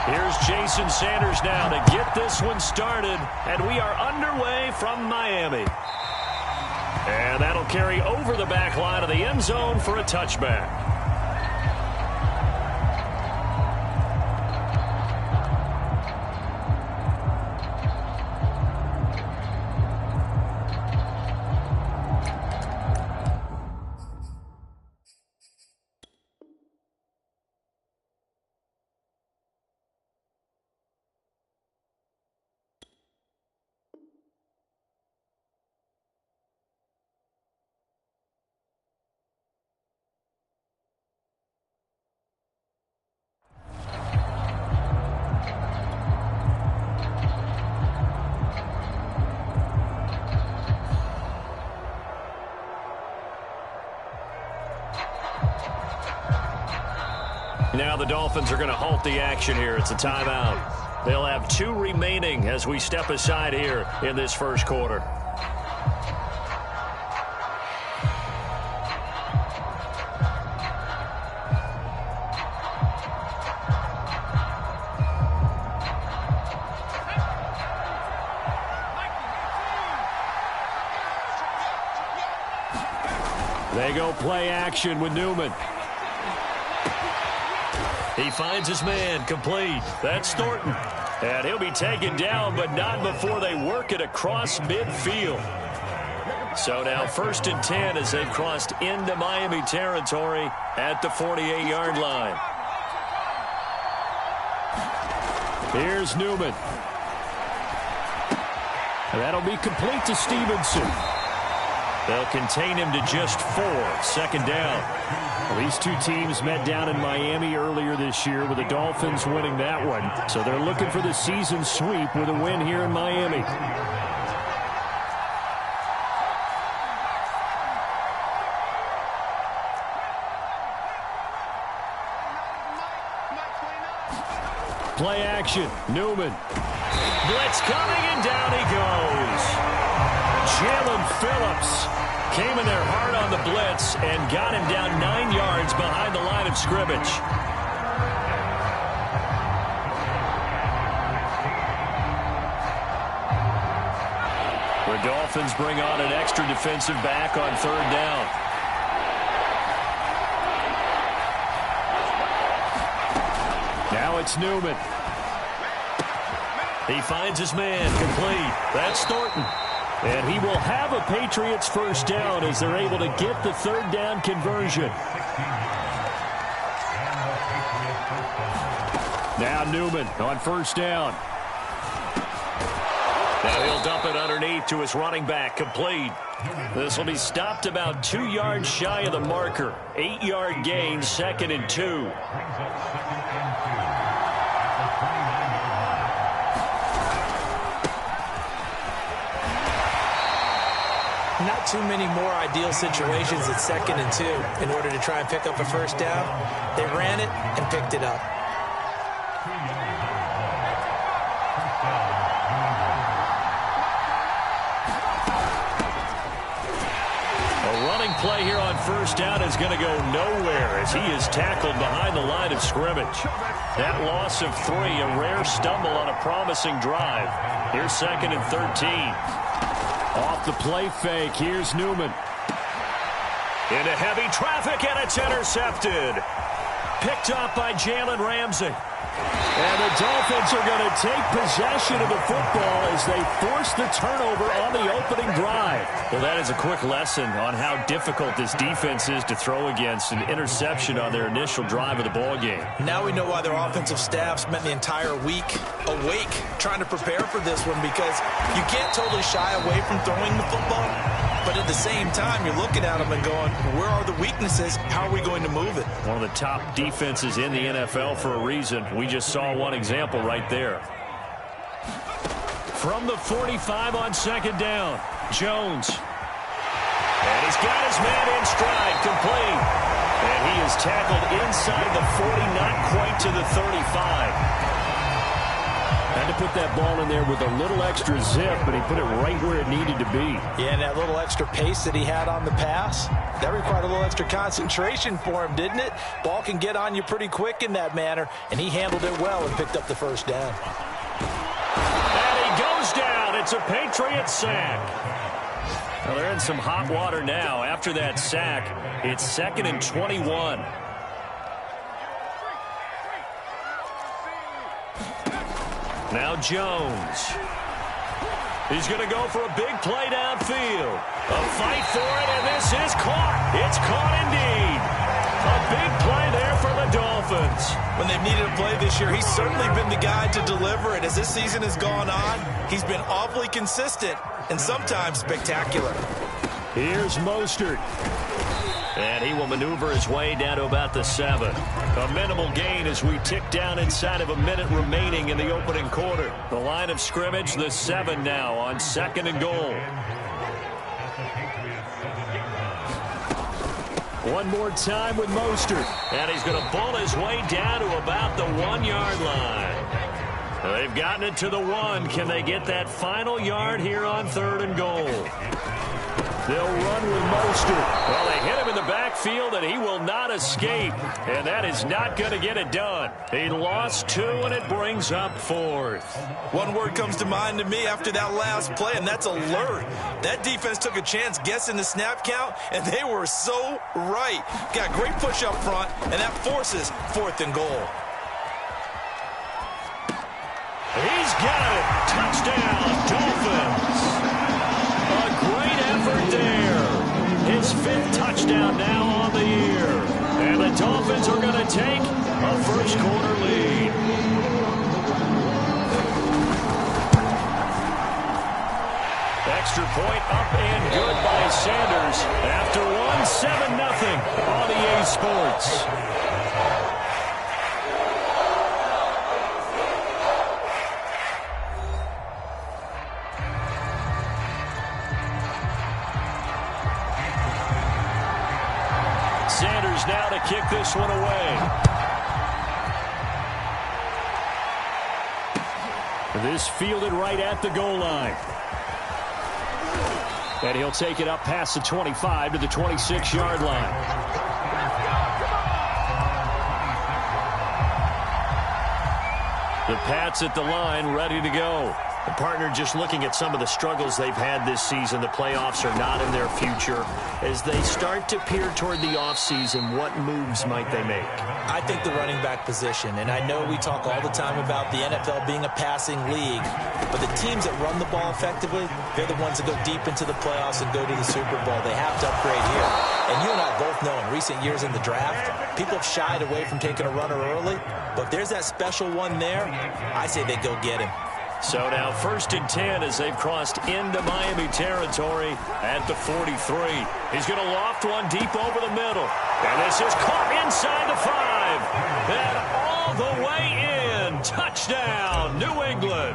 Here's Jason Sanders now to get this one started, and we are underway from Miami. And that'll carry over the back line of the end zone for a touchback. Now the Dolphins are going to halt the action here. It's a timeout. They'll have 2 remaining as we step aside here in this first quarter. They go play action with Newman. He finds his man, complete. That's Thornton. And he'll be taken down, but not before they work it across midfield. So now 1st and 10 as they've crossed into Miami territory at the 48-yard line. Here's Newman. And that'll be complete to Stevenson. They'll contain him to just 4. 2nd down. Well, these 2 teams met down in Miami earlier this year with the Dolphins winning that one. So they're looking for the season sweep with a win here in Miami. Play action. Newman. Blitz coming, and down he goes. Jalen Phillips came in there hard on the blitz and got him down 9 yards behind the line of scrimmage. The Dolphins bring on an extra defensive back on 3rd down. Now it's Newman. He finds his man, complete. That's Thornton. And he will have a Patriots 1st down as they're able to get the 3rd down conversion. Now Newman on 1st down. Now he'll dump it underneath to his running back, complete. This will be stopped about 2 yards shy of the marker. 8-yard gain, 2nd and 2. Not too many more ideal situations at 2nd and 2 in order to try and pick up a 1st down. They ran it and picked it up. A running play here on 1st down is going to go nowhere as he is tackled behind the line of scrimmage. That loss of 3, a rare stumble on a promising drive. Here's 2nd and 13. Off the play fake, here's Newman. Into heavy traffic, and it's intercepted. Picked up by Jalen Ramsey. And the Dolphins are going to take possession of the football as they force the turnover on the opening drive. Well, that is a quick lesson on how difficult this defense is to throw against. An interception on their initial drive of the ball game. Now we know why their offensive staff spent the entire week awake trying to prepare for this one, because you can't totally shy away from throwing the football. But at the same time, you're looking at them and going, where are the weaknesses? How are we going to move it? One of the top defenses in the NFL for a reason. We just saw one example right there. From the 45 on 2nd down, Jones. And he's got his man in stride, complete. And he is tackled inside the 40, not quite to the 35. Had to put that ball in there with a little extra zip, but he put it right where it needed to be. Yeah, and that little extra pace that he had on the pass, that required a little extra concentration for him, didn't it? Ball can get on you pretty quick in that manner, and he handled it well and picked up the first down. And he goes down. It's a Patriot sack. Well, they're in some hot water now. After that sack, it's 2nd and 21. Now Jones. He's going to go for a big play downfield. A fight for it, and this is caught. It's caught indeed. A big play there for the Dolphins. When they've needed a play this year, he's certainly been the guy to deliver it. As this season has gone on, he's been awfully consistent and sometimes spectacular. Here's Mostert. And he will maneuver his way down to about the 7. A minimal gain as we tick down inside of a minute remaining in the opening quarter. The line of scrimmage, the 7 now on 2nd and goal. One more time with Mostert. And he's going to bull his way down to about the 1-yard line. They've gotten it to the 1. Can they get that final yard here on 3rd and goal? They'll run with Mostert. Well, they hit him in the backfield, and he will not escape. And that is not going to get it done. He lost 2, and it brings up 4th. One word comes to mind to me after that last play, and that's alert. That defense took a chance guessing the snap count, and they were so right. Got great push up front, and that forces 4th and goal. He's got it. Touchdown, Dolphins. A great effort there. His 5th touchdown now on the year. And the Dolphins are going to take a first-quarter lead. Extra point up and good by Sanders. After 7-0 on EA Sports. Sanders now to kick this one away. This fielded right at the goal line. And he'll take it up past the 25 to the 26-yard line. The Pats at the line, ready to go. The partner just looking at some of the struggles they've had this season. The playoffs are not in their future. As they start to peer toward the offseason, what moves might they make? I think the running back position, and I know we talk all the time about the NFL being a passing league, but the teams that run the ball effectively, they're the ones that go deep into the playoffs and go to the Super Bowl. They have to upgrade here. And you and I both know in recent years in the draft, people have shied away from taking a runner early, but if there's that special one there, I say they go get him. So now 1st and 10 as they've crossed into Miami territory at the 43. He's going to loft one deep over the middle. And this is caught inside the 5. And all the way in. Touchdown, New England.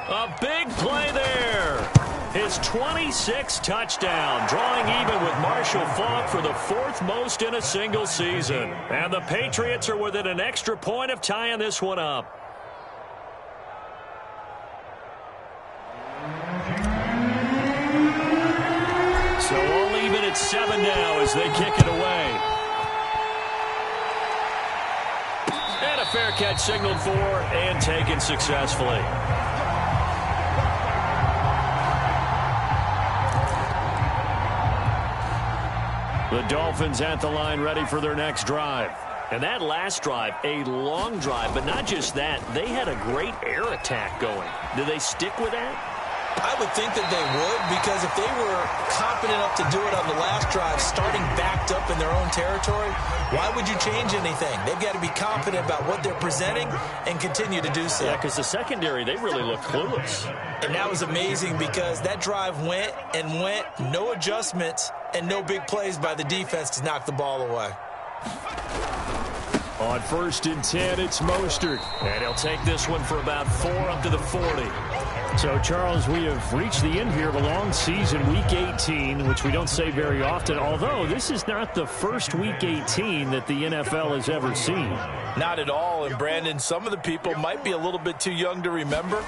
A big play there. His 26th touchdown, drawing even with Marshall Faulk for the 4th most in a single season. And the Patriots are within an extra point of tying this one up. So all even at 7 now as they kick it away. And a fair catch signaled for and taken successfully. The Dolphins at the line ready for their next drive. And that last drive, a long drive, but not just that. They had a great air attack going. Do they stick with that? I would think that they would, because if they were confident enough to do it on the last drive, starting backed up in their own territory, why would you change anything? They've got to be confident about what they're presenting and continue to do so. Yeah, because the secondary, they really looked clueless. And that was amazing because that drive went and went, no adjustments and no big plays by the defense to knock the ball away. On 1st and 10, it's Mostert. And he'll take this one for about 4 up to the 40. So, Charles, we have reached the end here of a long season, Week 18, which we don't say very often, although this is not the first Week 18 that the NFL has ever seen. Not at all, and Brandon, some of the people might be a little bit too young to remember,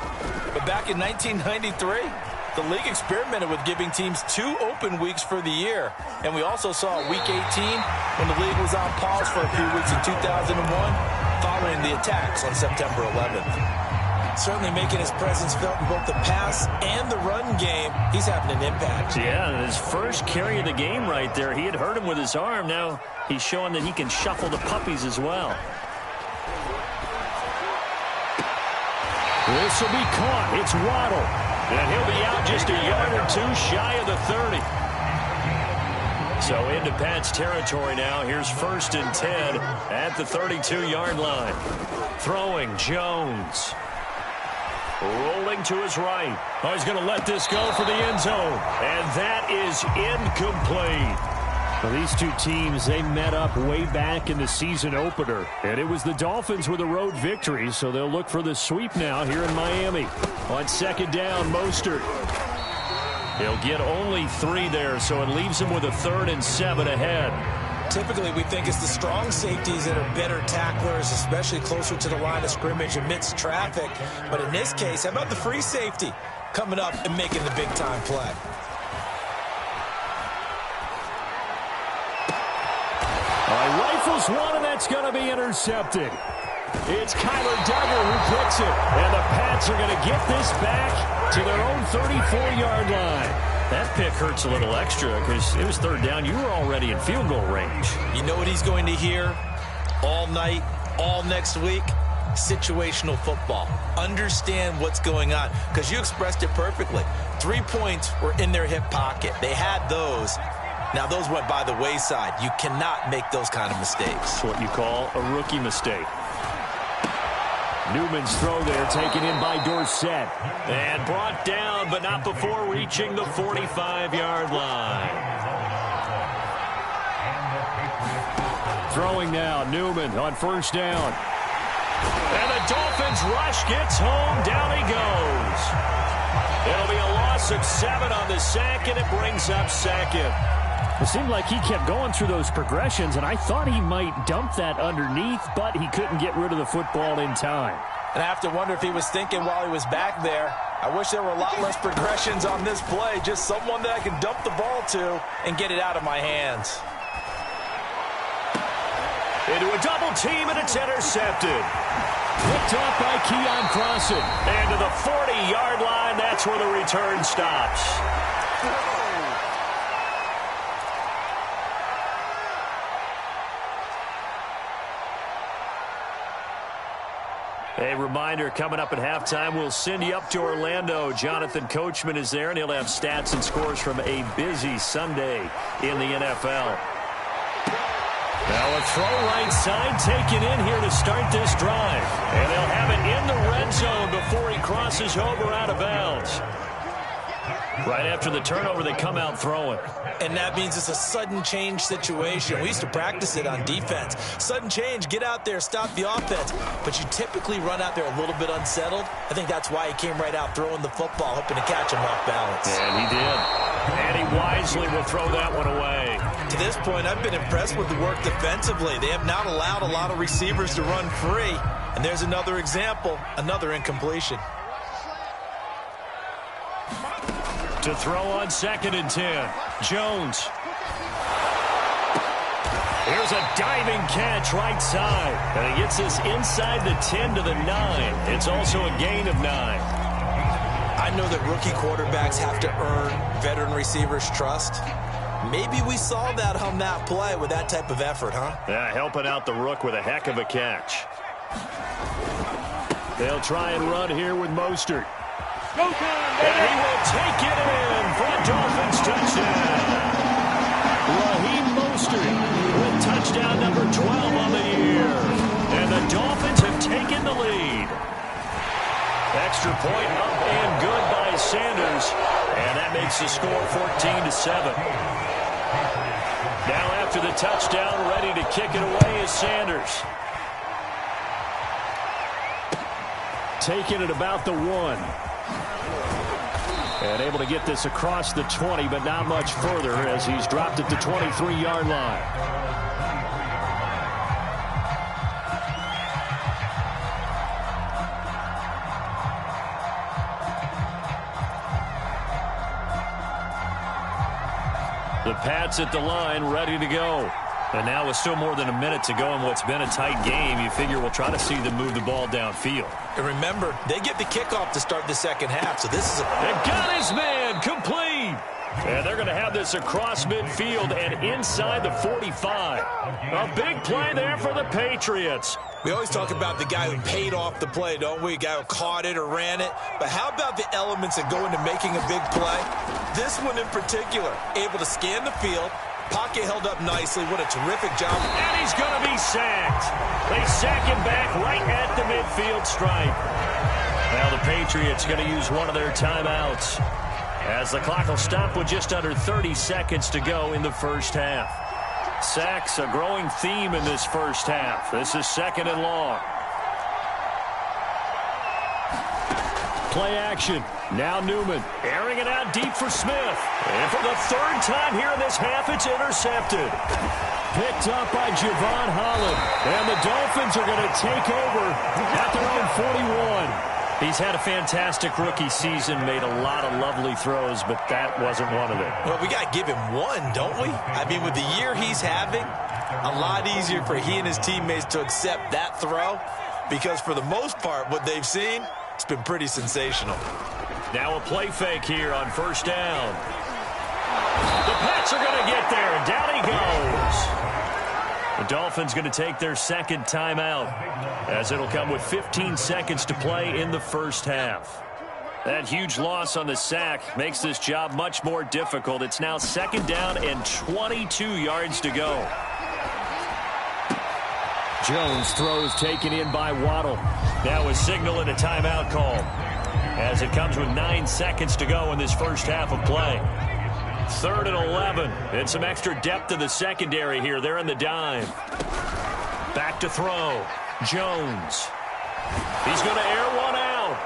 but back in 1993, the league experimented with giving teams 2 open weeks for the year, and we also saw Week 18 when the league was on pause for a few weeks in 2001 following the attacks on September 11th. Certainly making his presence felt in both the pass and the run game. He's having an impact. Yeah, his first carry of the game right there. He had hurt him with his arm. Now he's showing that he can shuffle the puppies as well. This will be caught. It's Waddle. And he'll be out just a yard or 2 shy of the 30. So into Pat's territory now. Here's 1st and 10 at the 32-yard line. Throwing Jones. Rolling to his right. Oh, he's going to let this go for the end zone. And that is incomplete. Well, these two teams, they met up way back in the season opener. And it was the Dolphins with a road victory, so they'll look for the sweep now here in Miami. On 2nd down, Mostert. He'll get only 3 there, so it leaves him with a 3rd and 7 ahead. Typically, we think it's the strong safeties that are better tacklers, especially closer to the line of scrimmage amidst traffic. But in this case, how about the free safety coming up and making the big-time play? Rifles one, and that's going to be intercepted. It's Kyler Duggar who picks it. And the Pats are going to get this back to their own 34-yard line. That pick hurts a little extra because it was 3rd down. You were already in field goal range. You know what he's going to hear all night, all next week? Situational football. Understand what's going on, because you expressed it perfectly. 3 points were in their hip pocket. They had those. Now, those went by the wayside. You cannot make those kind of mistakes. It's what you call a rookie mistake. Newman's throw there taken in by Dorsett. And brought down, but not before reaching the 45-yard line. Throwing now, Newman on 1st down. And the Dolphins rush gets home. Down he goes. It'll be a loss of 7 on the sack, and it brings up 2nd. It seemed like he kept going through those progressions, and I thought he might dump that underneath, but he couldn't get rid of the football in time. And I have to wonder if he was thinking while he was back there, I wish there were a lot less progressions on this play, just someone that I can dump the ball to and get it out of my hands. Into a double team, and it's intercepted. Picked off by Keon Crossen. And to the 40-yard line, that's where the return stops. A reminder, coming up at halftime, we'll send you up to Orlando. Jonathan Coachman is there, and he'll have stats and scores from a busy Sunday in the NFL. Now a throw right side taken in here to start this drive. And they'll have it in the red zone before he crosses over out of bounds. Right after the turnover, they come out throwing. And that means it's a sudden change situation. We used to practice it on defense. Sudden change, get out there, stop the offense. But you typically run out there a little bit unsettled. I think that's why he came right out throwing the football, hoping to catch him off balance. And he did. And he wisely will throw that one away. To this point, I've been impressed with the work defensively. They have not allowed a lot of receivers to run free. And there's another example, another incompletion. To throw on 2nd and 10. Jones. Here's a diving catch right side. And he gets this inside the 10 to the 9. It's also a gain of 9. I know that rookie quarterbacks have to earn veteran receivers' trust. Maybe we saw that on that play with that type of effort, huh? Yeah, helping out the rook with a heck of a catch. They'll try and run here with Mostert. And he will take it in for a Dolphins touchdown. Raheem Mostert with touchdown number 12 on the year. And the Dolphins have taken the lead. Extra point up and good by Sanders. And that makes the score 14-7. Now after the touchdown, ready to kick it away is Sanders. Taking it about the 1. And able to get this across the 20, but not much further as he's dropped at the 23-yard line. The Pats at the line, ready to go. And now with still more than a minute to go in what's been a tight game, you figure we'll try to see them move the ball downfield. And remember, they get the kickoff to start the second half, so this is And got his man, complete. And they're going to have this across midfield and inside the 45. A big play there for the Patriots. We always talk about the guy who paid off the play, don't we? A guy who caught it or ran it. But how about the elements that go into making a big play? This one in particular, able to scan the field, pocket held up nicely. What a terrific job. And he's going to be sacked. They sack him back right at the midfield stripe. Now the Patriots going to use one of their timeouts as the clock will stop with just under 30 seconds to go in the first half. Sacks, a growing theme in this first half. This is second and long. Play action. Now Newman airing it out deep for Smith. And for the third time here in this half, it's intercepted. Picked up by Javon Holland. And the Dolphins are going to take over at their own 41. He's had a fantastic rookie season, made a lot of lovely throws, but that wasn't one of them. Well, we got to give him one, don't we? I mean, with the year he's having, a lot easier for he and his teammates to accept that throw because for the most part, what they've seen, it's been pretty sensational. Now a play fake here on first down. The Pats are going to get there, and down he goes. The Dolphins going to take their second timeout as it'll come with 15 seconds to play in the first half. That huge loss on the sack makes this job much more difficult. It's now second down and 22 yards to go. Jones throws taken in by Waddle. Now a signal and a timeout call as it comes with 9 seconds to go in this first half of play. Third and 11. And some extra depth in the secondary here. They're in the dime. Back to throw. Jones. He's going to air one out.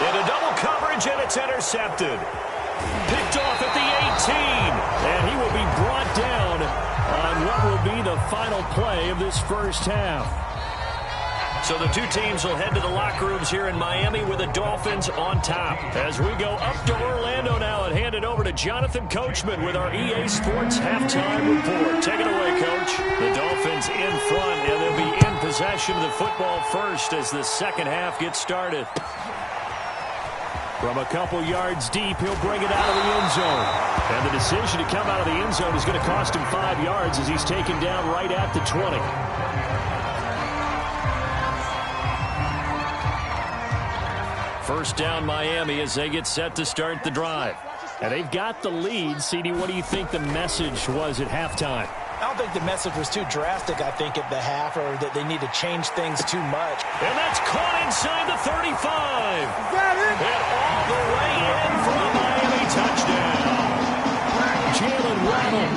Into double coverage, and it's intercepted. Picked off at the 18. And he will be brought down on what will be the final play of this first half. So the two teams will head to the locker rooms here in Miami with the Dolphins on top. As we go up to Orlando now and hand it over to Jonathan Coachman with our EA Sports Halftime Report. Take it away, Coach. The Dolphins in front, and they'll be in possession of the football first as the second half gets started. From a couple yards deep, he'll bring it out of the end zone. And the decision to come out of the end zone is going to cost him 5 yards as he's taken down right at the 20. First down Miami as they get set to start the drive. And they've got the lead. CD, what do you think the message was at halftime? I don't think the message was too drastic, I think, at the half, or that they need to change things too much. And that's caught inside the 35. And all the way in for a Miami touchdown. Jalen Waddle,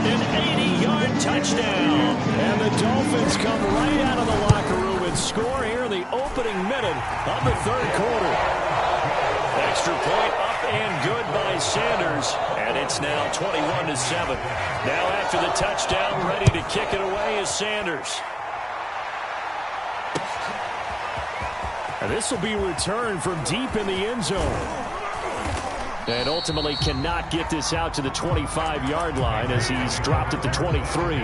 an 80-yard touchdown. And the Dolphins come right out of the locker room and score here in the opening minute of the third quarter. Extra point up and good by Sanders. And it's now 21-7. Now after the touchdown, ready to kick it away is Sanders. And this will be returned from deep in the end zone. And ultimately cannot get this out to the 25-yard line as he's dropped at the 23.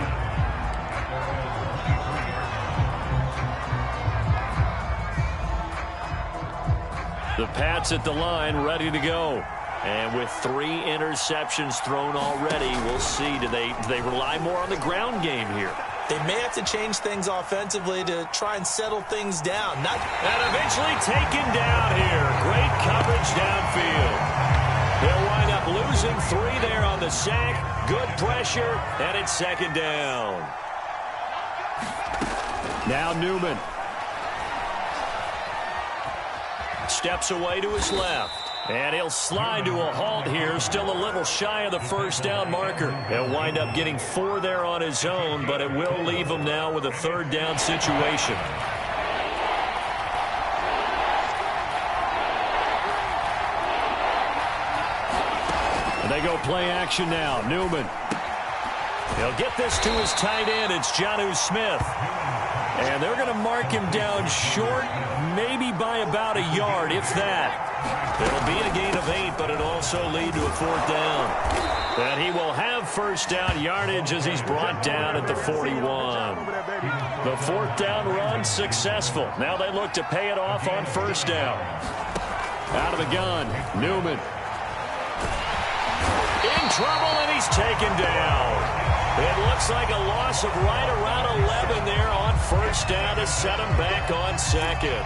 The Pats at the line, ready to go. And with 3 interceptions thrown already, we'll see. Do they rely more on the ground game here? They may have to change things offensively to try and settle things down. And eventually taken down here. Great coverage downfield. They'll wind up losing 3 there on the sack. Good pressure, and it's second down. Now Newman. Steps away to his left. And he'll slide to a halt here. Still a little shy of the first down marker. He'll wind up getting 4 there on his own, but it will leave him now with a third down situation. They go play action now. Newman. He'll get this to his tight end. It's Jonnu Smith. And they're going to mark him down short, maybe by about a yard, if that. It'll be a gain of 8, but it'll also lead to a 4th down. And he will have first down yardage as he's brought down at the 41. The 4th down run successful. Now they look to pay it off on first down. Out of the gun, Newman. In trouble, and he's taken down. It looks like a loss of right around 11 there on first down to set him back on second.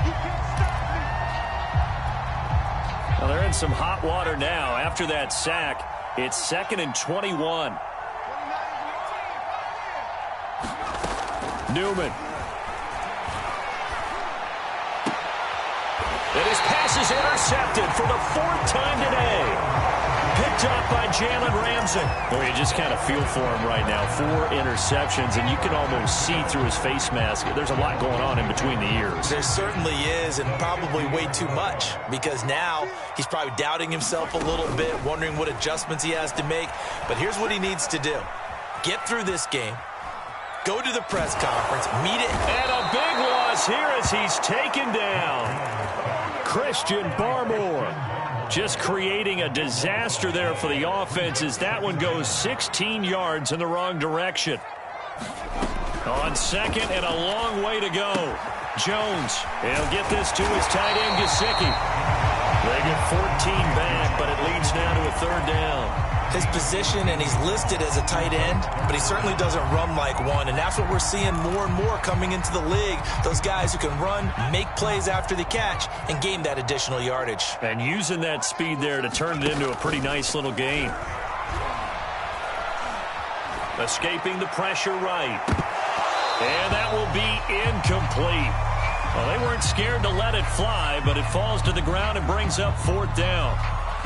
Well, they're in some hot water now. After that sack, it's 2nd and 21. Newman. And his pass is intercepted for the 4th time today. Picked up by Jalen Ramsey. Well, you just kind of feel for him right now. 4 interceptions, and you can almost see through his face mask. There's a lot going on in between the ears. There certainly is, and probably way too much, because now he's probably doubting himself a little bit, wondering what adjustments he has to make. But here's what he needs to do. Get through this game. Go to the press conference. Meet it. And a big loss here as he's taken down. Christian Barmore. Just creating a disaster there for the offense as that one goes 16 yards in the wrong direction. On second and a long way to go. Jones, he'll get this to his tight end, Gesicki. They get 14 back, but it leads now to a 3rd down. His position, and he's listed as a tight end, but he certainly doesn't run like one, and that's what we're seeing more and more coming into the league. Those guys who can run, make plays after the catch, and gain that additional yardage. And using that speed there to turn it into a pretty nice little game. Escaping the pressure right. And that will be incomplete. Well, they weren't scared to let it fly, but it falls to the ground and brings up 4th down.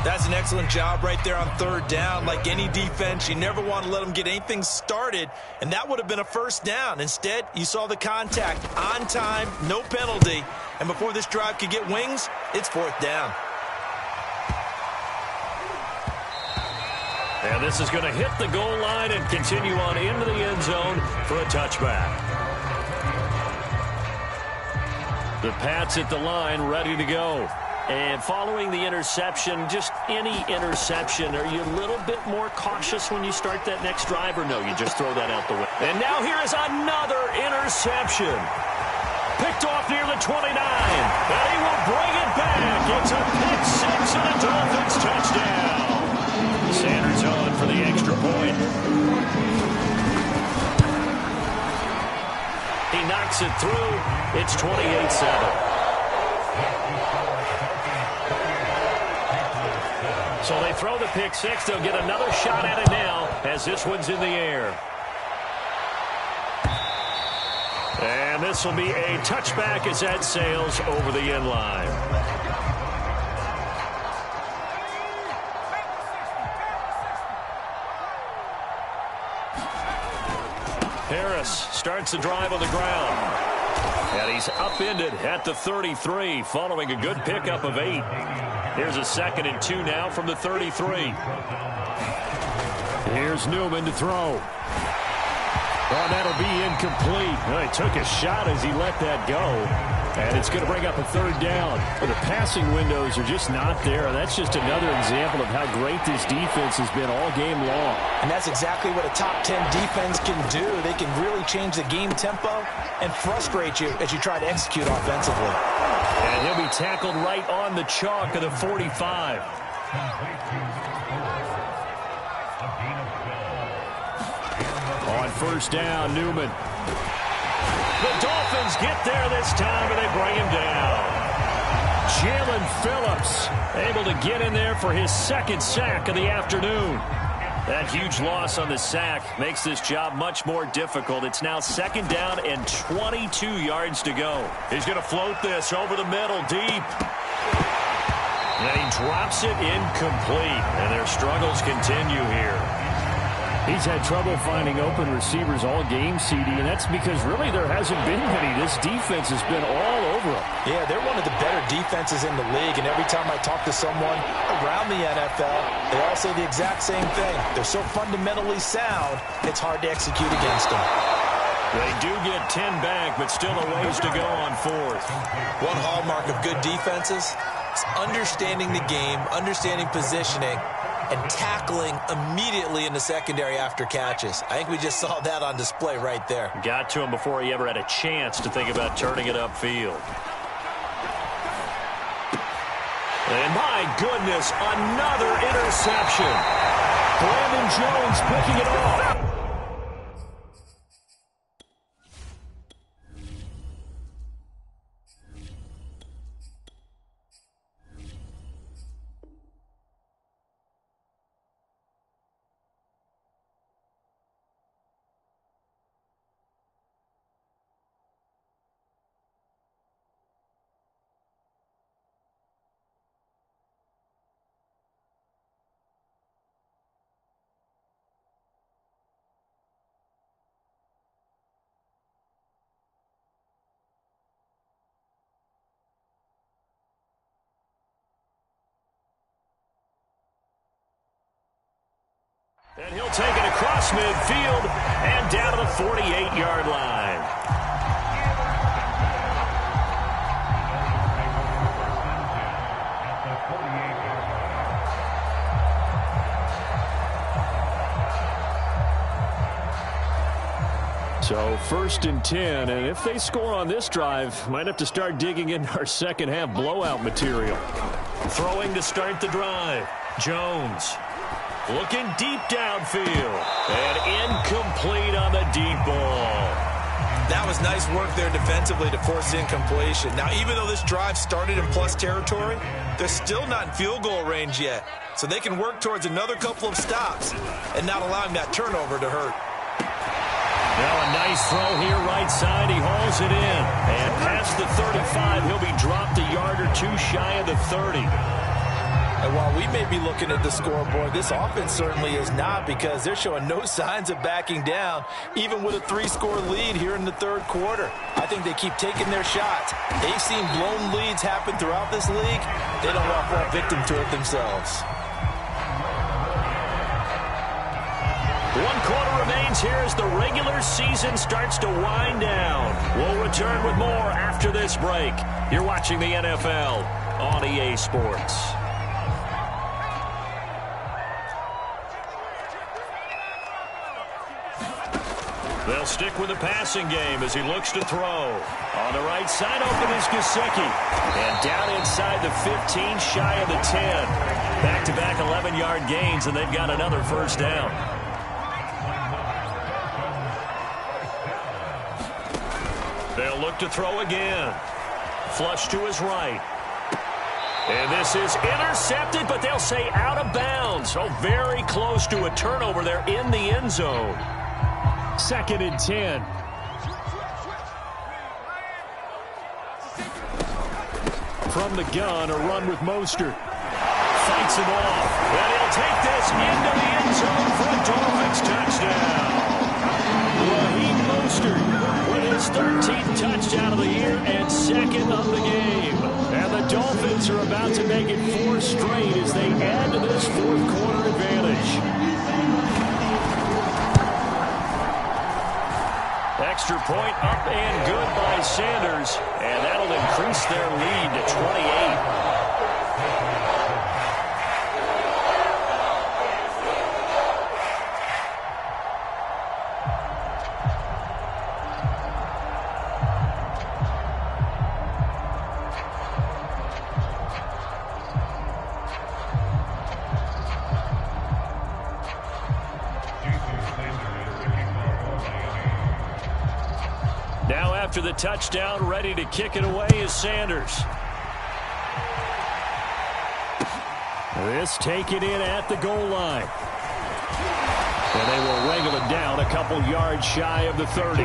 That's an excellent job right there on 3rd down. Like any defense, you never want to let them get anything started, and that would have been a 1st down. Instead, you saw the contact on time, no penalty, and before this drive could get wings, it's 4th down. And this is going to hit the goal line and continue on into the end zone for a touchback. The Pats at the line, ready to go. And following the interception, just any interception, are you a little bit more cautious when you start that next drive, or no, you just throw that out the way? And now here is another interception. Picked off near the 29, and he will bring it back. It's a pick 6 and a Dolphins touchdown. Sanders on for the extra point. He knocks it through. It's 28-7. So they throw the pick 6. They'll get another shot at it now as this one's in the air. And this will be a touchback as that sails over the end line. Harris starts the drive on the ground. And he's upended at the 33 following a good pickup of 8. Here's a 2nd and 2 now from the 33. Here's Newman to throw. Oh, that'll be incomplete. Well, he took a shot as he let that go. And it's going to bring up a 3rd down. Well, the passing windows are just not there. That's just another example of how great this defense has been all game long. And that's exactly what a top 10 defense can do. They can really change the game tempo and frustrate you as you try to execute offensively. And he'll be tackled right on the chalk of the 45. On first down, Newman. The Dolphins get there this time, and they bring him down. Jalen Phillips able to get in there for his 2nd sack of the afternoon. That huge loss on the sack makes this job much more difficult. It's now 2nd down and 22 yards to go. He's going to float this over the middle, deep. And he drops it incomplete, and their struggles continue here. He's had trouble finding open receivers all game, CD, and that's because really there hasn't been many. This defense has been all over him. Yeah, they're one of the better defenses in the league, and every time I talk to someone around the NFL, they all say the exact same thing. They're so fundamentally sound, it's hard to execute against them. They do get 10 back, but still a ways to go on fourth. One hallmark of good defenses is understanding the game, understanding positioning, and tackling immediately in the secondary after catches. I think we just saw that on display right there. Got to him before he ever had a chance to think about turning it upfield. And my goodness, another interception. Brandon Jones picking it off. And he'll take it across midfield and down to the 48-yard line. So 1st and 10, and if they score on this drive, might have to start digging into our second half blowout material. Throwing to start the drive, Jones. Looking deep downfield. And incomplete on the deep ball. That was nice work there defensively to force incompletion. Now, even though this drive started in plus territory, they're still not in field goal range yet. So they can work towards another couple of stops and not allowing that turnover to hurt. Now a nice throw here right side. He hauls it in. And past the 35, he'll be dropped a yard or two shy of the 30. And while we may be looking at the scoreboard, this offense certainly is not, because they're showing no signs of backing down, even with a 3-score lead here in the third quarter. I think they keep taking their shots. They've seen blown leads happen throughout this league. They don't want to fall victim to it themselves. 1 quarter remains here as the regular season starts to wind down. We'll return with more after this break. You're watching the NFL on EA Sports. They'll stick with the passing game as he looks to throw. On the right side, open is Gesicki. And down inside the 15, shy of the 10. Back-to-back 11-yard gains, and they've got another first down. They'll look to throw again. Flush to his right. And this is intercepted, but they'll say out of bounds. So very close to a turnover there in the end zone. 2nd and 10. From the gun, a run with Mostert. Fights him off. And he'll take this into the end zone for a Dolphins touchdown. Raheem Mostert with his 13th touchdown of the year and 2nd of the game. And the Dolphins are about to make it 4 straight as they add to this 4th quarter advantage. Extra point up and good by Sanders, and that'll increase their lead to 28. Now after the touchdown, ready to kick it away is Sanders. This taken in at the goal line. And they will wrangle it down a couple yards shy of the 30.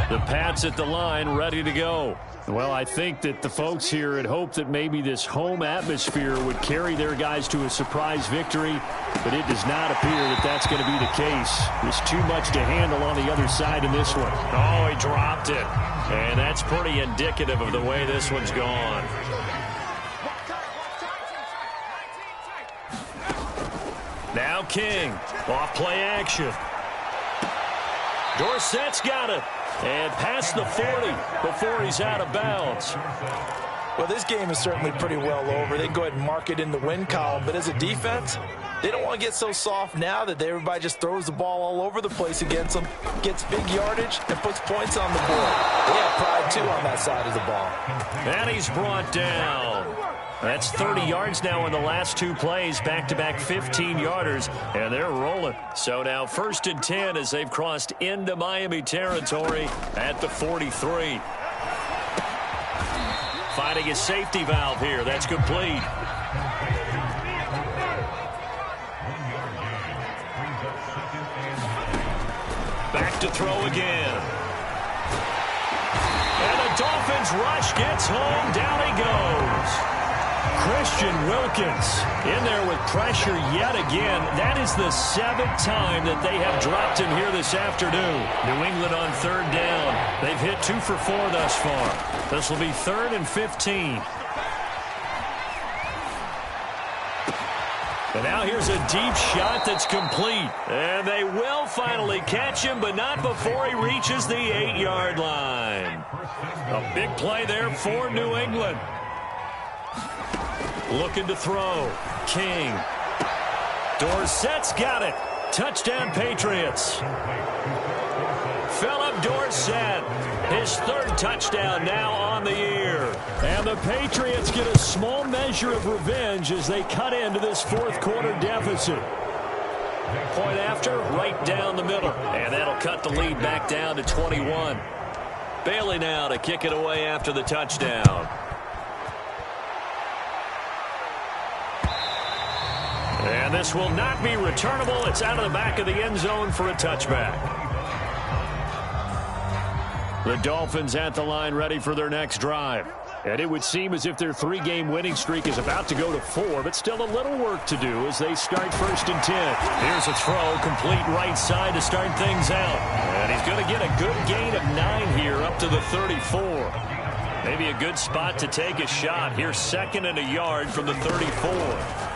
The Pats at the line, ready to go. Well, I think that the folks here had hoped that maybe this home atmosphere would carry their guys to a surprise victory, but it does not appear that that's going to be the case. There's too much to handle on the other side in this one. Oh, he dropped it. And that's pretty indicative of the way this one's gone. Now King, off play action. Dorsett's got it. And past the 40 before he's out of bounds. Well, this game is certainly pretty well over. They can go ahead and mark it in the win column. But as a defense, they don't want to get so soft now that everybody just throws the ball all over the place against them, gets big yardage, and puts points on the board. They have pride, too, on that side of the ball. And he's brought down. That's 30 yards now in the last two plays, back-to-back 15-yarders, and they're rolling. So now 1st and 10 as they've crossed into Miami territory at the 43. Finding a safety valve here. That's complete. Back to throw again. And the Dolphins rush gets home. Down he goes. Christian Wilkins in there with pressure yet again. That is the 7th time that they have dropped him here this afternoon. New England on 3rd down. They've hit 2 for 4 thus far. This will be 3rd and 15. And now here's a deep shot that's complete. And they will finally catch him, but not before he reaches the 8-yard line. A big play there for New England. Looking to throw. King. Dorsett's got it. Touchdown, Patriots. Philip Dorsett. His 3rd touchdown now on the year. And the Patriots get a small measure of revenge as they cut into this 4th quarter deficit. Point after, right down the middle. And that'll cut the lead back down to 21. Bailey now to kick it away after the touchdown. And this will not be returnable. It's out of the back of the end zone for a touchback. The Dolphins at the line ready for their next drive. And it would seem as if their 3-game winning streak is about to go to 4, but still a little work to do as they start 1st and 10. Here's a throw, complete right side to start things out. And he's going to get a good gain of 9 here up to the 34. Maybe a good spot to take a shot. Here's 2nd and a yard from the 34.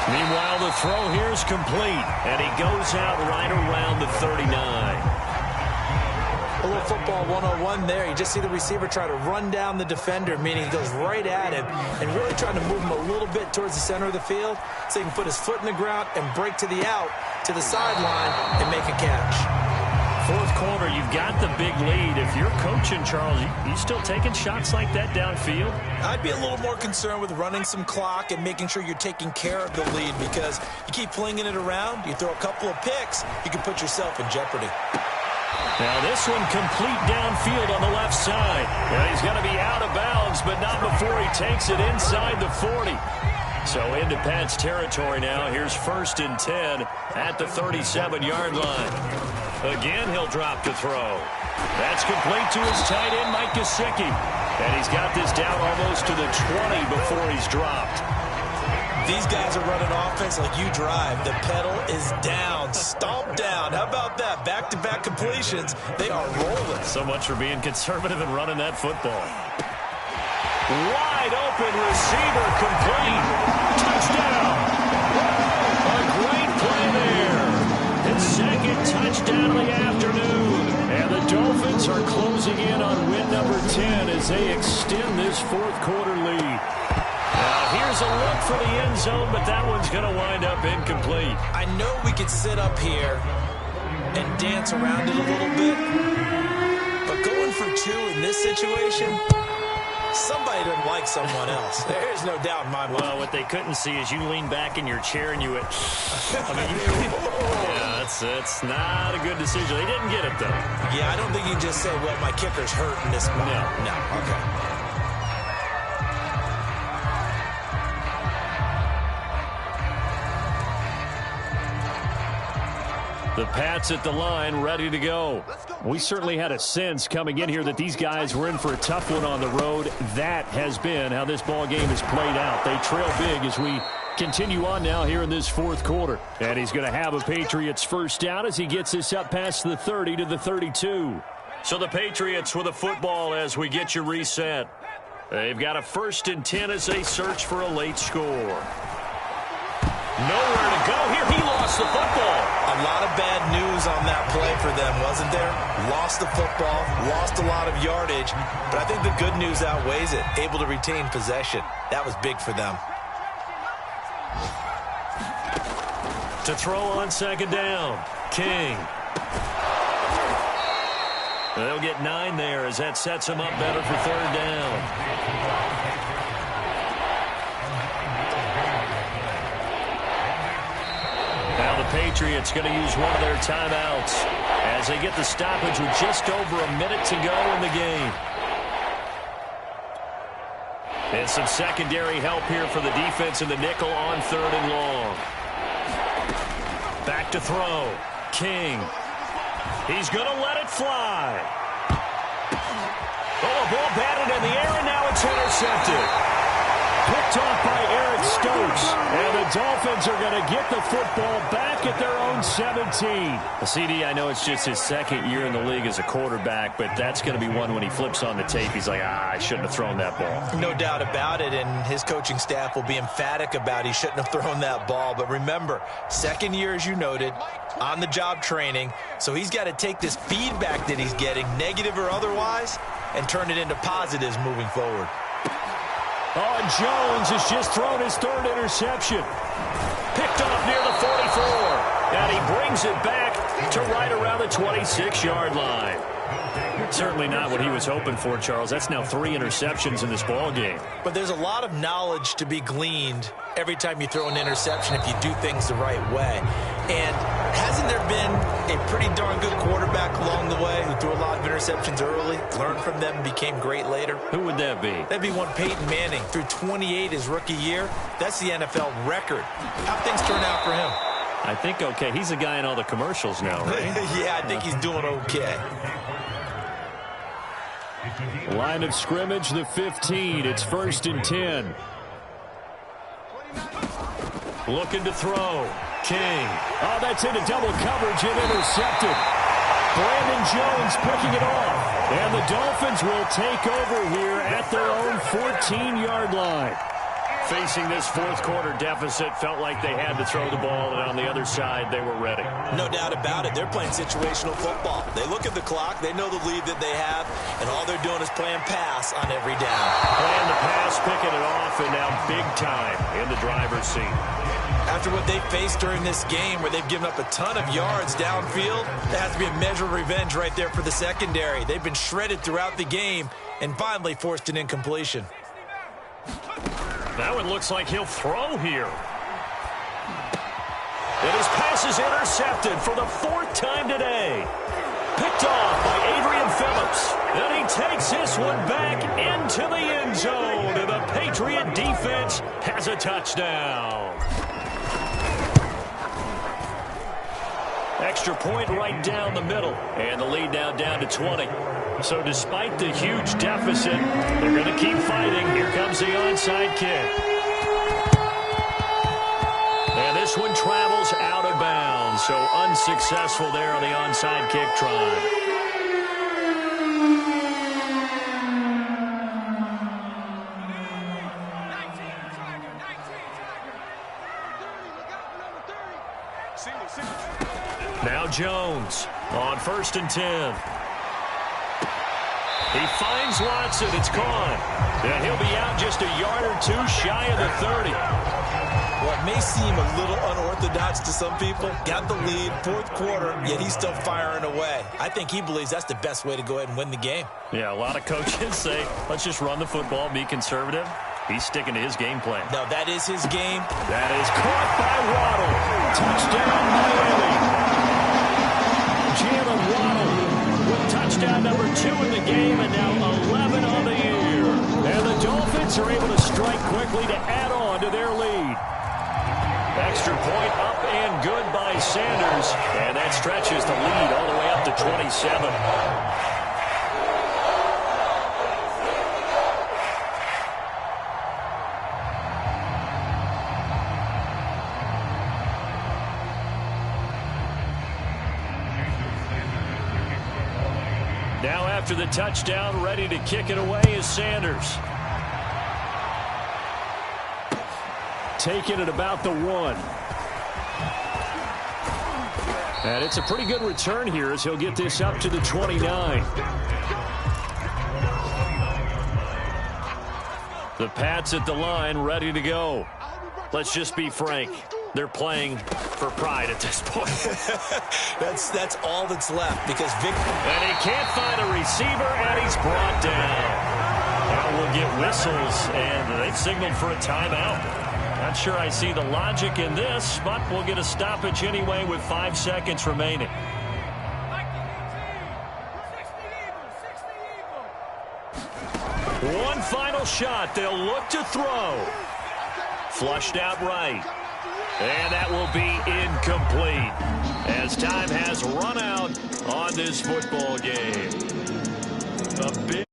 Meanwhile, the throw here is complete, and he goes out right around the 39. A little football 101 there. You just see the receiver try to run down the defender, meaning he goes right at him and really trying to move him a little bit towards the center of the field so he can put his foot in the ground and break to the out, to the sideline, and make a catch. 4th quarter, you've got the big lead. If you're coaching, Charles, you still taking shots like that downfield? I'd be a little more concerned with running some clock and making sure you're taking care of the lead because you keep flinging it around, you throw a couple of picks, you can put yourself in jeopardy. Now this one complete downfield on the left side. Well, he's going to be out of bounds, but not before he takes it inside the 40. So into Pat's territory now. Here's 1st and 10 at the 37-yard line. Again, he'll drop to throw. That's complete to his tight end, Mike Gesicki. And he's got this down almost to the 20 before he's dropped. These guys are running offense like you drive. The pedal is down, stomp down. How about that? Back-to-back completions. They are rolling. So much for being conservative and running that football. Wide open receiver, complete. Touchdown. A great play there. His 2nd touchdown of the afternoon. And the Dolphins are closing in on win number 10 as they extend this 4th quarter lead. Now here's a look for the end zone, but that one's going to wind up incomplete. I know we could sit up here and dance around it a little bit, but going for 2 in this situation, somebody doesn't like someone else. There's no doubt in my mind. Well, what they couldn't see is you lean back in your chair and you went, yeah, that's not a good decision. They didn't get it, though. Yeah, I don't think you can just say, well, my kicker's hurt in this spot. No, okay. The Pats at the line, ready to go. Let's go. We certainly had a sense coming in here that these guys were in for a tough one on the road. That has been how this ball game has played out. They trail big as we continue on now here in this fourth quarter. And he's going to have a Patriots first down as he gets this up past the 30 to the 32. So the Patriots with a football as we get you reset. They've got a 1st and 10 as they search for a late score. Nowhere to go here. He lost the football. A lot of bad news on that play for them, wasn't there? Lost the football, lost a lot of yardage, but I think the good news outweighs it. Able to retain possession. That was big for them. To throw on 2nd down, King. They'll get 9 there as that sets him up better for 3rd down. Now the Patriots going to use one of their timeouts as they get the stoppage with just over a minute to go in the game. And some secondary help here for the defense in the nickel on 3rd and long. Back to throw. King. He's going to let it fly. Oh, a ball batted in the air, and now it's intercepted. Picked off by Eric Stokes. And the Dolphins are going to get the football back at their own 17. CD, I know it's just his 2nd year in the league as a quarterback, but that's going to be one when he flips on the tape. He's like, I shouldn't have thrown that ball. No doubt about it, and his coaching staff will be emphatic about he shouldn't have thrown that ball. But remember, 2nd year, as you noted, on-the-job training, so he's got to take this feedback that he's getting, negative or otherwise, and turn it into positives moving forward. Oh, and Jones has just thrown his 3rd interception. Picked off near the 44. And he brings it back to right around the 26-yard line. Certainly not what he was hoping for, Charles. That's now 3 interceptions in this ball game. But there's a lot of knowledge to be gleaned every time you throw an interception if you do things the right way. And hasn't there been a pretty darn good quarterback along the way who threw a lot of interceptions early, learned from them, and became great later? Who would that be? That'd be one Peyton Manning. Threw 28 his rookie year. That's the NFL record. How'd things turn out for him? I think okay. He's a guy in all the commercials now, right? Yeah, I think he's doing okay. Line of scrimmage, the 15. It's 1st and 10. Looking to throw. King. Oh, that's into double coverage and intercepted. Brandon Jones picking it off. And the Dolphins will take over here at their own 14-yard line. Facing this fourth quarter deficit, felt like they had to throw the ball, and on the other side, they were ready. No doubt about it. They're playing situational football. They look at the clock, they know the lead that they have, and all they're doing is playing pass on every down. Playing the pass, picking it off, and now big time in the driver's seat. After what they faced during this game where they've given up a ton of yards downfield, there has to be a measure of revenge right there for the secondary. They've been shredded throughout the game and finally forced an incompletion. Now it looks like he'll throw here. And his pass is intercepted for the 4th time today. Picked off by Adrian Phillips. And he takes this one back into the end zone. And the Patriot defense has a touchdown. Extra point right down the middle. And the lead now down to 20. So despite the huge deficit, they're going to keep fighting. Here comes the onside kick. And this one travels out of bounds. So unsuccessful there on the onside kick try. Now Jones on 1st and 10. He finds Watson. It's gone. And he'll be out just a yard or two shy of the 30. What may seem a little unorthodox to some people, got the lead, 4th quarter, yet he's still firing away. I think he believes that's the best way to go ahead and win the game. Yeah, a lot of coaches say, let's just run the football, be conservative. He's sticking to his game plan. No, that is his game. That is caught by Waddle. Touchdown, Miami. Jalen Waddle with touchdown number 2 in the game and now 11 on the year. And the Dolphins are able to strike quickly to add on to their lead. Extra point up and good by Sanders. And that stretches the lead all the way up to 27. Now after the touchdown, ready to kick it away is Sanders. Taking it about the 1. And it's a pretty good return here as he'll get this up to the 29. The Pats at the line, ready to go. Let's just be frank. They're playing for pride at this point. That's all that's left because Vic... And he can't find a receiver, and he's brought down. Now we'll get whistles, and they've signaled for a timeout. Not sure I see the logic in this, but we'll get a stoppage anyway with 5 seconds remaining. One final shot. They'll look to throw. Flushed out right. And that will be incomplete as time has run out on this football game. A big